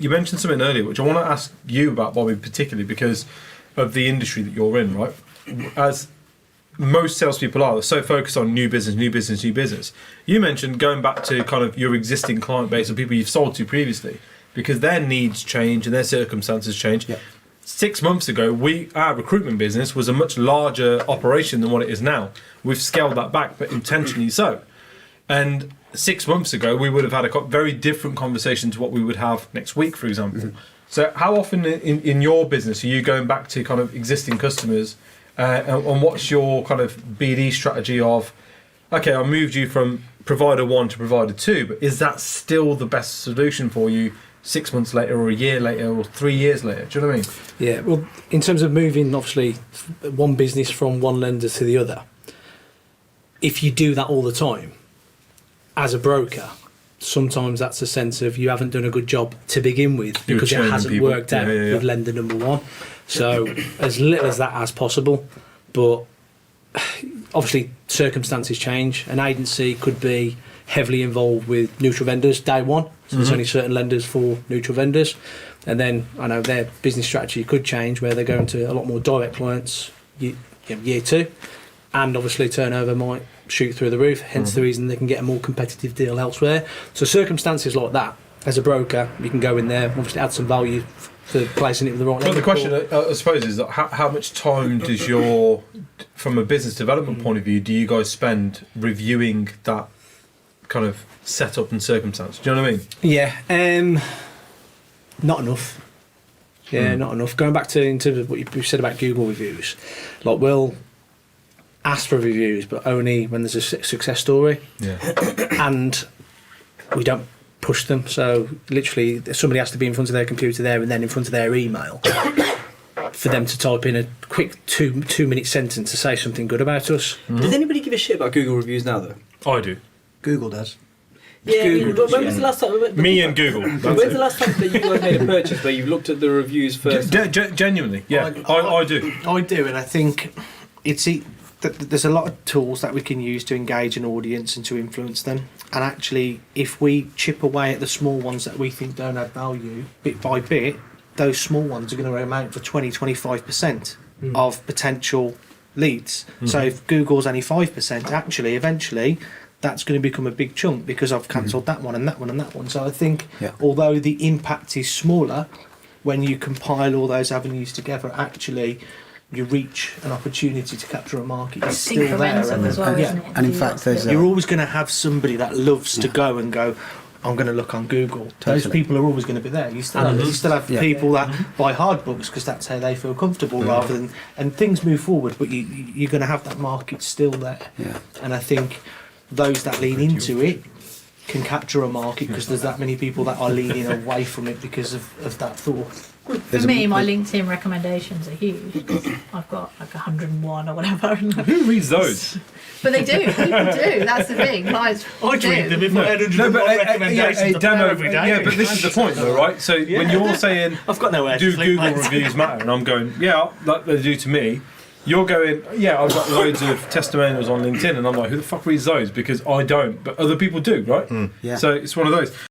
You mentioned something earlier, which I want to ask you about, Bobby, particularly because of the industry that you're in, right? As most salespeople are, they're so focused on new business, new business, new business. You mentioned going back to kind of your existing client base of people you've sold to previously, because their needs change and their circumstances change. Yep. 6 months ago, our recruitment business was a much larger operation than what it is now. We've scaled that back, but intentionally so. And 6 months ago, we would have had a very different conversation to what we would have next week, for example. Mm-hmm. So how often in your business are you going back to kind of existing customers and what's your kind of BD strategy of, okay, I moved you from provider 1 to provider 2, but is that still the best solution for you 6 months later or a year later or 3 years later? Do you know what I mean? Yeah, well, in terms of moving, obviously, one business from one lender to the other, if you do that all the time, as a broker, sometimes that's a sense of you haven't done a good job to begin with because it hasn't worked out with lender number 1. So as little as that as possible, but obviously circumstances change. An agency could be heavily involved with neutral vendors day one, so there's only certain lenders for neutral vendors, and then I know their business strategy could change where they're going to a lot more direct clients year 2, and obviously turnover might shoot through the roof, hence the reason they can get a more competitive deal elsewhere. So circumstances like that, as a broker, you can go in there, obviously add some value for placing it with the right. But the question, I suppose, is that how much time does from a business development point of view, do you guys spend reviewing that kind of setup and circumstance? Do you know what I mean? Yeah, not enough. Yeah, not enough. Going back to in terms of what you said about Google reviews, like we'll ask for reviews, but only when there's a success story. Yeah. And we don't push them. So literally, somebody has to be in front of their computer there and then in front of their email for them to type in a quick two-minute sentence to say something good about us. Does anybody give a shit about Google reviews now, though? I do. Google does. Yeah, Google when was the last time? Me and Google. When's the last time that you guys made a purchase where you looked at the reviews first? Genuinely, yeah, I do. I do, and I think there's a lot of tools that we can use to engage an audience and to influence them. And actually, if we chip away at the small ones that we think don't add value, bit by bit, those small ones are going to amount for 20-25% of potential leads. So if Google's only 5%, actually, eventually, that's going to become a big chunk because I've cancelled that one and that one and that one. So I think although the impact is smaller, when you compile all those avenues together, actually you reach an opportunity to capture a market. It's still there. And in fact, you're always going to have somebody that loves to go and go, I'm going to look on Google. Totally. Those people are always going to be there. You still have people that buy hard books because that's how they feel comfortable rather than... And things move forward, but you're going to have that market still there. Yeah. And I think those that lean into it can capture a market because there's that many people that are leaning away from it because of that thought. For me, my LinkedIn recommendations are huge because I've got like 101 or whatever. Who reads those? But they do. People do. That's the thing. Clients I'd read them if I had 101 recommendations every day. Yeah, but this is the point though, right? So when you're saying I've got nowhere do to sleep, Google reviews matter? And I'm going, yeah, like they do to me. You're going, yeah, I've got loads of testimonials on LinkedIn, and I'm like, who the fuck reads those? Because I don't, but other people do, right? Yeah. So it's one of those.